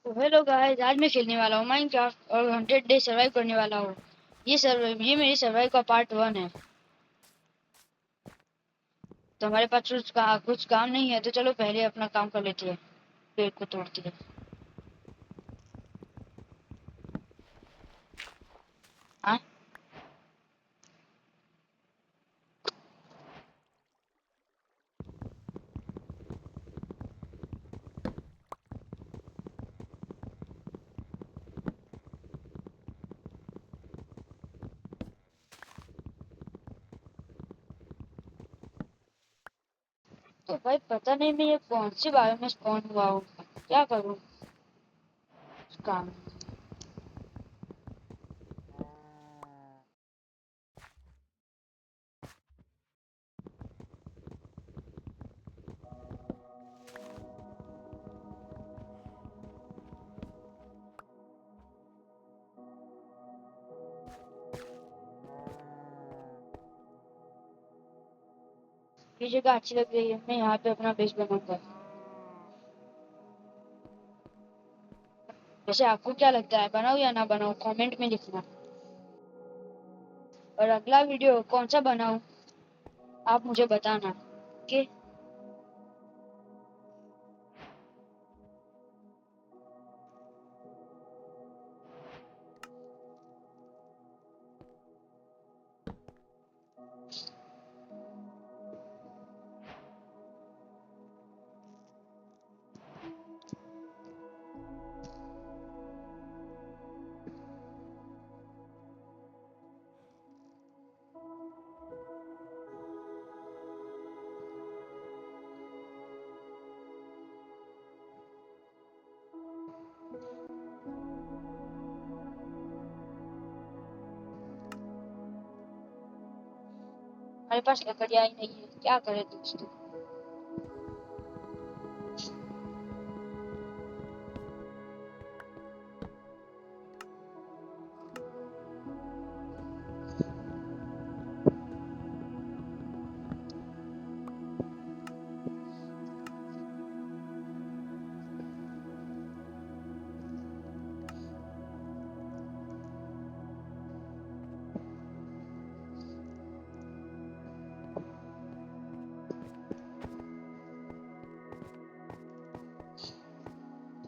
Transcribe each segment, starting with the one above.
तो hello guys, आज मैं खेलने वाला हूँ माइनक्राफ्ट और 100 डे सर्वाइव करने वाला हूँ। ये मेरी सर्वाइव का पार्ट 1 है। तो हमारे पास कुछ काम नहीं है, तो चलो पहले अपना काम कर लेते हैं। पेड़ को तोड़ते हैं। हाँ, तो भाई पता नहीं मैं ये कौन सी बायो में स्पॉन हुआ हूँ। क्या करूँ काम। ये जगह अच्छी लग रही है, मैं यहाँ पे अपना बेस बनाऊंगा। वैसे आपको क्या लगता है, बनाऊँ या ना बनाऊँ, कमेंट में लिखना। और अगला वीडियो कौन सा बनाऊँ, आप मुझे बताना। ओके। हमारे पास लकड़ियाँ ही नहीं है, क्या करें दोस्तों।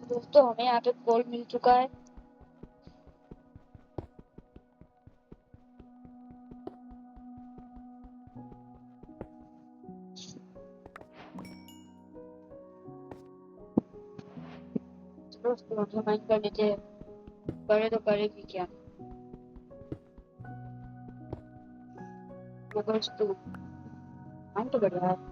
दोस्तों हमें यहाँ पे कोल मिल चुका है। दोस्तों हम माइंड कर लेते हैं, करे तो करे भी क्या। वो दोस्तों हम तो बढ़िया है।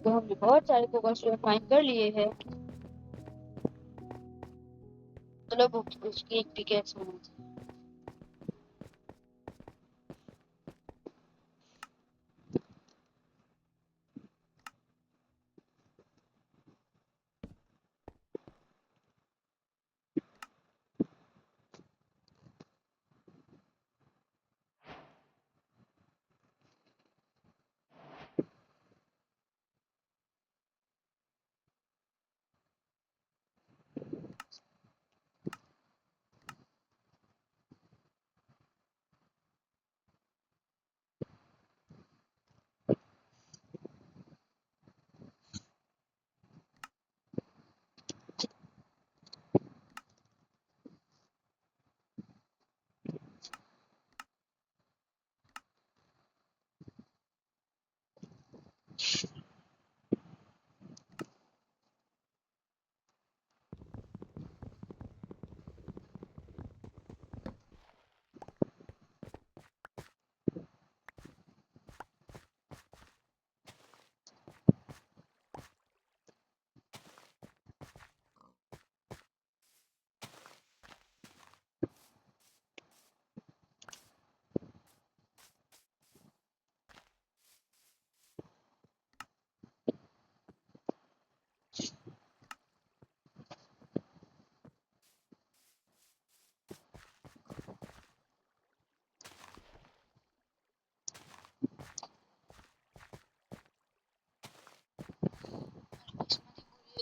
तो हमने बहुत सारे कोकोस्टोन फाइंड कर लिए हैं। चलो उसकी एक पिकेक्स बनाते हैं।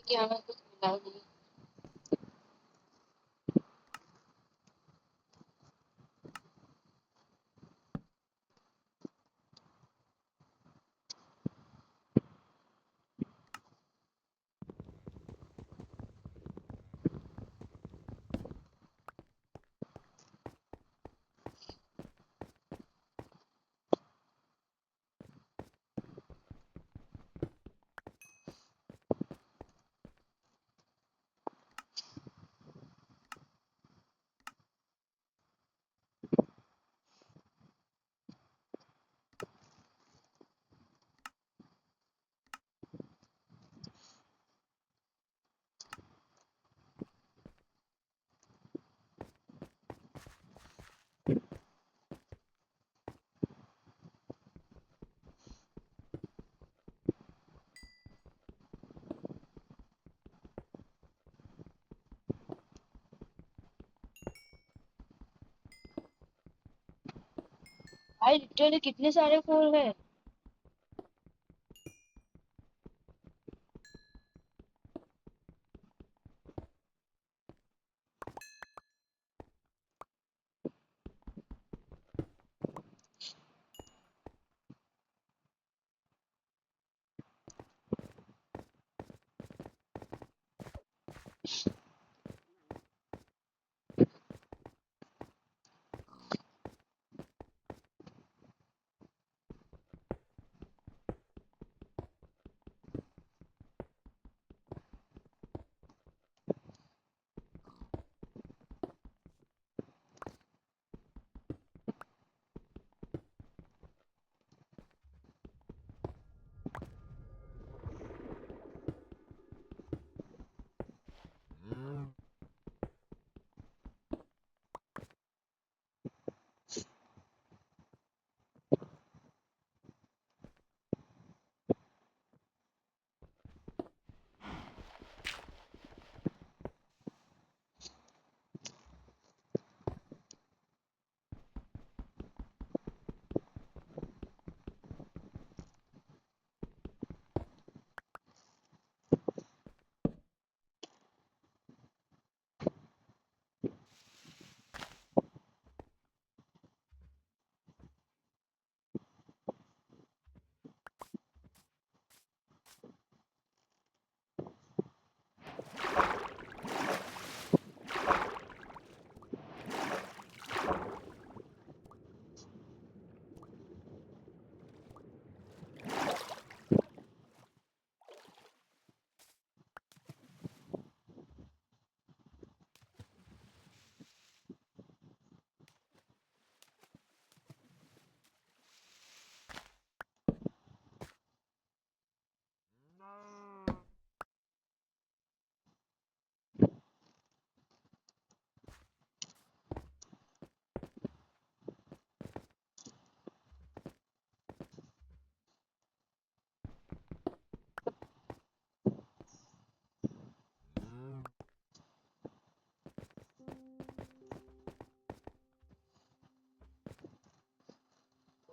कि हमें कुछ मिला ही नहीं। भाई लिटरली कितने सारे फूल है।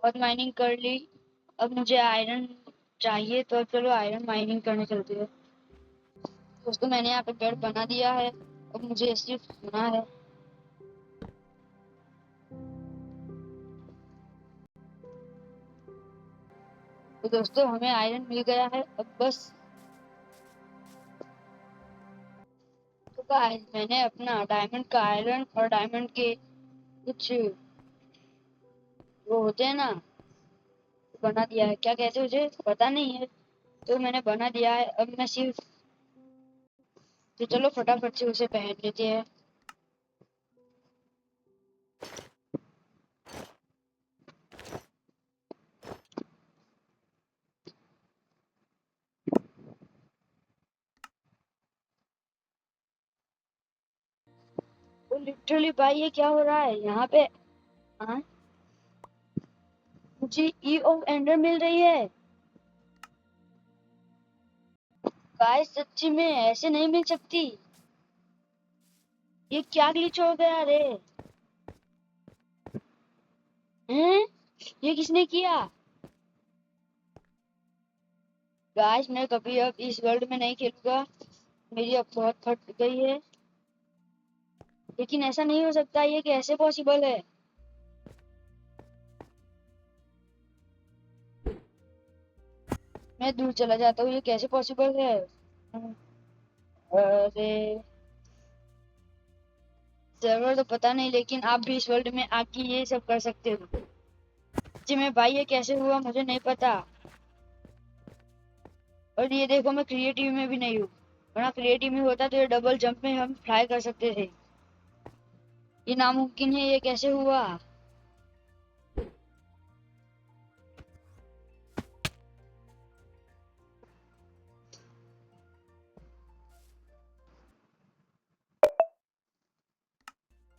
बहुत माइनिंग कर ली। अब मुझे आयरन चाहिए तो चलो आयरन माइनिंग करने चलते हैं। दोस्तों मैंने यहाँ पे बेड बना दिया है। अब मुझे सिर्फ सोना है। तो दोस्तों हमें आयरन मिल गया है। अब बस तो गाइस मैंने अपना डायमंड का आयरन और डायमंड के कुछ वो होते हैं ना बना दिया है। क्या कहते हैं मुझे पता नहीं है। तो मैंने बना दिया है। अब मैं सिर्फ तो चलो फटाफट से उसे पहन लेते हैं। तो लिटरली भाई ये क्या हो रहा है यहाँ पे। हाँ मुझे ई ऑफ एंडर मिल रही है। गाइस सच्ची में ऐसे नहीं मिल सकती। ये क्या ग्लिच हो गया रे। हैं ये किसने किया। गाइस मैं कभी अब इस वर्ल्ड में नहीं खेलूंगा। मेरी अब बहुत फट गई है, लेकिन ऐसा नहीं हो सकता, ये कैसे पॉसिबल है? मैं दूर चला जाता हूँ, ये कैसे पॉसिबल है? अरे सर्वर तो पता नहीं, लेकिन आप भी इस वर्ल्ड में आके ये सब कर सकते हो जी। मैं भाई, ये कैसे हुआ मुझे नहीं पता। और ये देखो, मैं क्रिएटिव में भी नहीं हूँ, वरना क्रिएटिव में होता तो ये डबल जंप में हम फ्लाई कर सकते थे। ये नामुमकिन है, ये कैसे हुआ?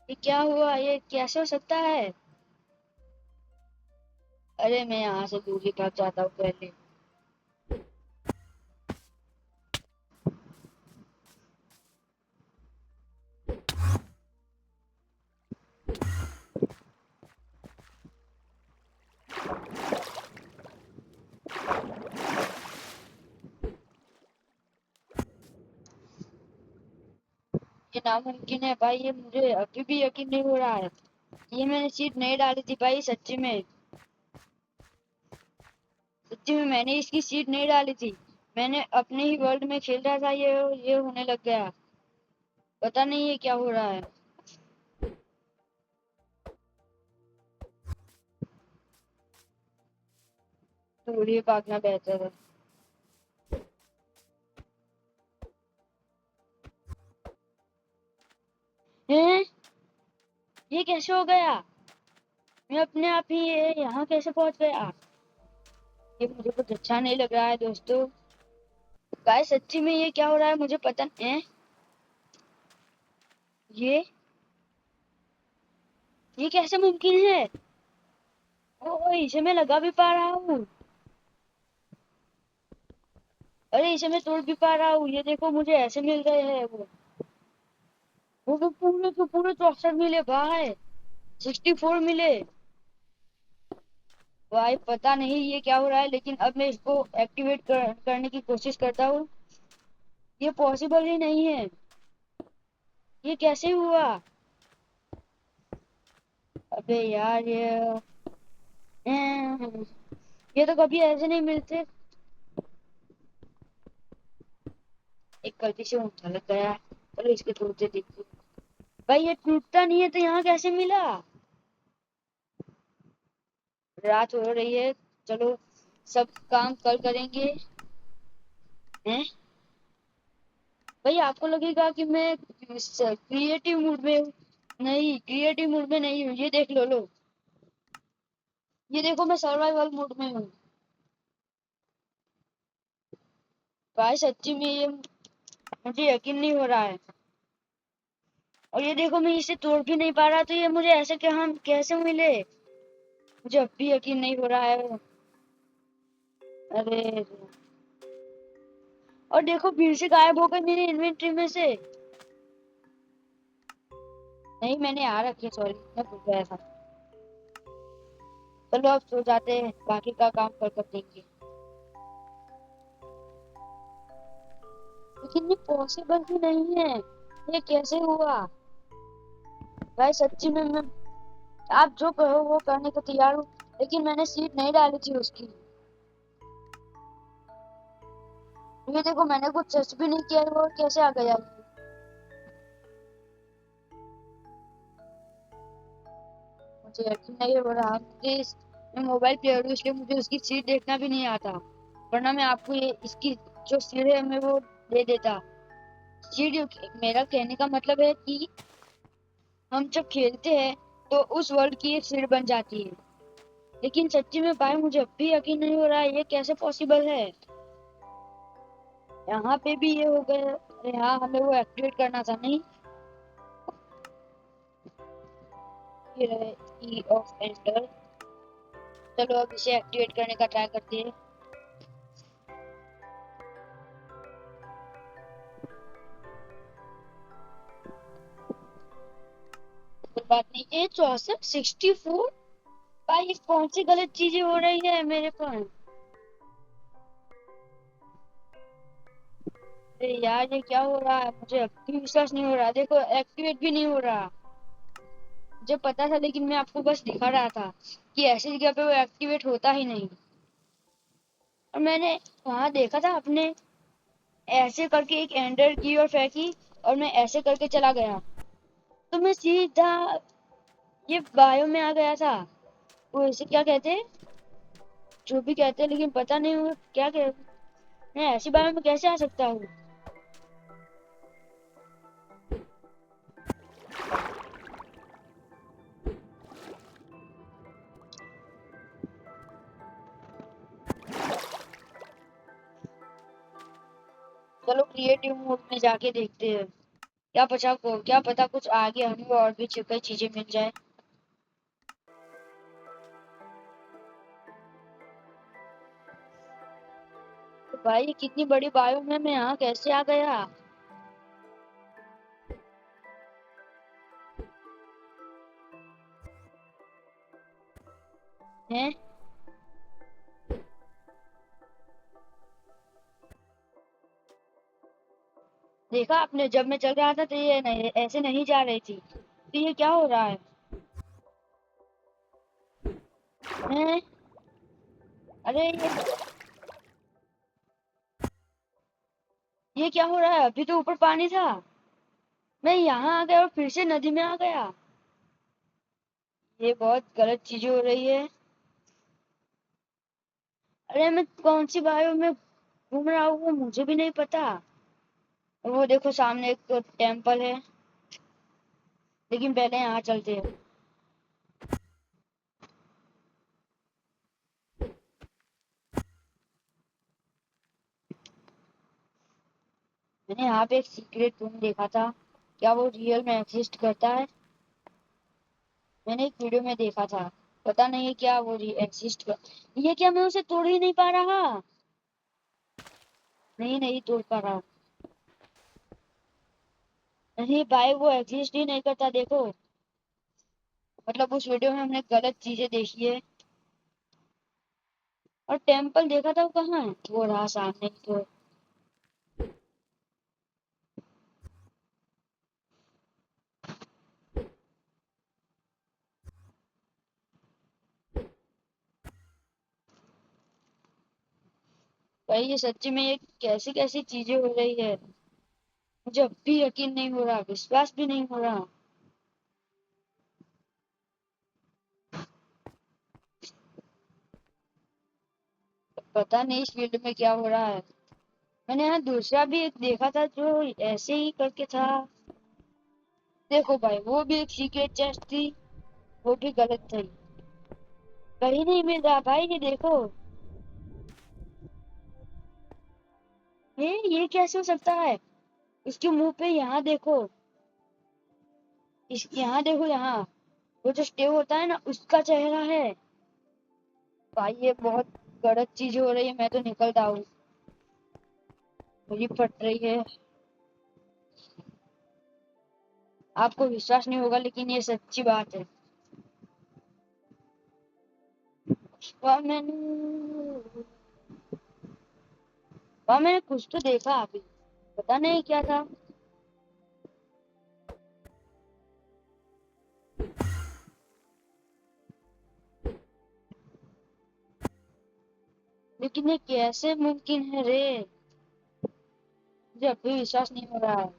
ये क्या हुआ? ये कैसे हो सकता है? अरे मैं यहाँ से दूर ही भाग जाता हूँ पहले। ये नामुमकिन है भाई, ये मुझे अभी भी यकीन नहीं हो रहा है। ये मैंने सीट नहीं डाली थी भाई, सच्ची में। सच्ची में मैंने इसकी सीट नहीं डाली थी। मैंने अपने ही वर्ल्ड में खेल रहा था, ये होने लग गया। पता नहीं ये क्या हो रहा है। दूर ही भागना बेहतर है। हैं? ये कैसे हो गया? मैं अपने आप ही ये यहाँ कैसे पहुंच गया? ये मुझे कुछ अच्छा नहीं लग रहा है दोस्तों। गाइस सच्ची में ये क्या हो रहा है मुझे पता नहीं है। ये ये कैसे मुमकिन है? ओ, इसे मैं लगा भी पा रहा हूँ। अरे इसे मैं तोड़ भी पा रहा हूँ, ये देखो मुझे ऐसे मिल गए हैं वो भी पूरे के पूरे 64 मिले भाई। 64 मिले भाई। पता नहीं ये क्या हो रहा है, लेकिन अब मैं इसको एक्टिवेट करने की कोशिश करता हूँ। ये पॉसिबल ही नहीं है। ये कैसे हुआ? अबे यार ये तो कभी ऐसे नहीं मिलते। एक गलती से ऊँचा लग गया। चलो इसके टूटते देखते। भाई ये टूटता नहीं है तो यहाँ कैसे मिला? रात हो रही है, चलो सब काम कल करेंगे। हैं? भाई आपको लगेगा कि मैं क्रिएटिव मूड में हूँ। नहीं, क्रिएटिव मूड में नहीं हूँ, ये देख लो। ये देखो मैं सर्वाइवल मोड में हूँ। भाई सच्ची में ये मुझे यकीन नहीं हो रहा है। और ये देखो मैं इसे तोड़ भी नहीं पा रहा, तो ये मुझे ऐसे क्या कैसे मिले? मुझे अब भी यकीन नहीं हो रहा है। अरे और देखो भीड़ से गायब हो गए मेरे इन्वेंटरी में से। नहीं मैंने आ रखी, सॉरी मैं भूल गया था। चलो अब सो जाते हैं, बाकी का काम कर देंगे। लेकिन ये पॉसिबल ही नहीं है, ये कैसे हुआ? भाई सच्ची में मैं, आप जो कहो वो करने को तैयार हूँ, लेकिन मैंने सीट नहीं डाली थी उसकी। ये देखो मैंने कुछ सर्च भी नहीं किया, वो कैसे आ गया? मुझे यकीन नहीं हो रहा। मैं मोबाइल प्लेयर हूँ, इसलिए मुझे उसकी सीट देखना भी नहीं आता, वरना मैं आपको ये इसकी जो सीट है मैं वो दे देता। सीट, मेरा कहने का मतलब है कि हम जब खेलते हैं तो उस वर्ल्ड की एक सीट बन जाती है। लेकिन सच्ची में भाई मुझे अब भी यकीन नहीं हो रहा है, ये कैसे पॉसिबल है? यहाँ पे भी ये हो गया। अरे हाँ, हमें वो एक्टिवेट करना था नहीं। ये रहे की ऑफ एंटर। चलो अब इसे एक्टिवेट करने का ट्राई करते हैं। कोई बात नहीं। ये 64 भाई, ये कौन सी गलत चीजें हो रही है मेरे पास? अरे यार ये क्या हो रहा है, मुझे अब भी विश्वास नहीं हो रहा। देखो एक्टिवेट भी नहीं हो रहा। मुझे पता था लेकिन मैं आपको बस दिखा रहा था कि ऐसी जगह पे वो एक्टिवेट होता ही नहीं। और मैंने वहां देखा था अपने ऐसे करके एक एंडर की और फेंकी, और मैं ऐसे करके चला गया तो मैं सीधा ये बायो में आ गया था। वो इसे क्या कहते हैं, जो भी कहते हैं, लेकिन पता नहीं वो क्या कहते। मैं ऐसी बायो में कैसे आ सकता हूँ। चलो क्रिएटिव मोड में जाके देखते हैं। क्या पता कुछ आगे हमें और भी छिपी चीजें मिल जाए। तो भाई कितनी बड़ी बायो में मैं यहाँ कैसे आ गया है। देखा आपने, जब मैं चल रहा था तो ये नहीं, ऐसे नहीं जा रही थी। तो ये क्या हो रहा है हैं? अरे ये क्या हो रहा है, अभी तो ऊपर पानी था, मैं यहाँ आ गया और फिर से नदी में आ गया। ये बहुत गलत चीजें हो रही है। अरे मैं कौन सी बायो में घूम रहा हूँ वो मुझे भी नहीं पता। वो देखो सामने एक टेम्पल है, लेकिन पहले यहाँ चलते हैं। मैंने यहाँ पे एक सीक्रेट रूम देखा था, क्या वो रियल में एग्जिस्ट करता है। मैंने एक वीडियो में देखा था, पता नहीं क्या वो एग्जिस्ट कर। ये क्या मैं उसे तोड़ ही नहीं पा रहा। नहीं नहीं तोड़ पा रहा। नहीं भाई वो एग्जिस्ट ही नहीं करता, देखो। मतलब उस वीडियो में हमने गलत चीजें देखी है। और टेम्पल देखा था, वो कहाँ है, वो रहा सामने तो। भाई ये सच्ची में ये कैसी कैसी चीजें हो रही है, मुझे अब भी यकीन नहीं हो रहा, विश्वास भी नहीं हो रहा। पता नहीं इस फील्ड में क्या हो रहा है। मैंने यहाँ दूसरा भी एक देखा था जो ऐसे ही करके था। देखो भाई वो भी एक सीक्रेट चेस्ट थी, वो भी गलत थी। कहीं नहीं मिल रहा भाई, ये देखो। ये कैसे हो सकता है। इसके मुंह पे यहाँ देखो, इस यहाँ देखो, यहाँ वो जो स्टे होता है ना उसका चेहरा है। भाई ये बहुत गलत चीज हो रही है, मैं तो निकलता हूँ, मुझे फट रही है। आपको विश्वास नहीं होगा लेकिन ये सच्ची बात है। वह मैंने वह मैंने कुछ तो देखा अभी, पता नहीं क्या था। लेकिन ये कैसे मुमकिन है रे, मुझे अभी विश्वास नहीं हो रहा है।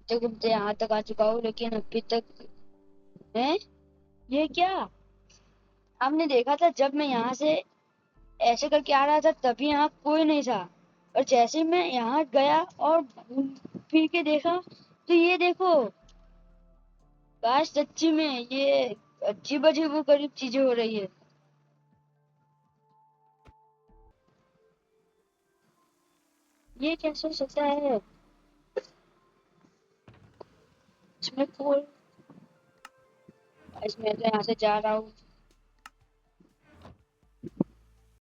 तो घूमते यहाँ तक आ चुका हूँ लेकिन अभी तक है। ये क्या, आपने देखा था जब मैं यहाँ से ऐसे करके आ रहा था तभी यहाँ कोई नहीं था, और जैसे ही मैं यहाँ गया और घूम फिर के देखा तो ये देखो। काश सच्ची में ये अजीब अजीब गरीब चीजें हो रही है। ये कैसे हो सकता है। इसमें कोई, इसमें तो यहाँ से जा रहा हूँ।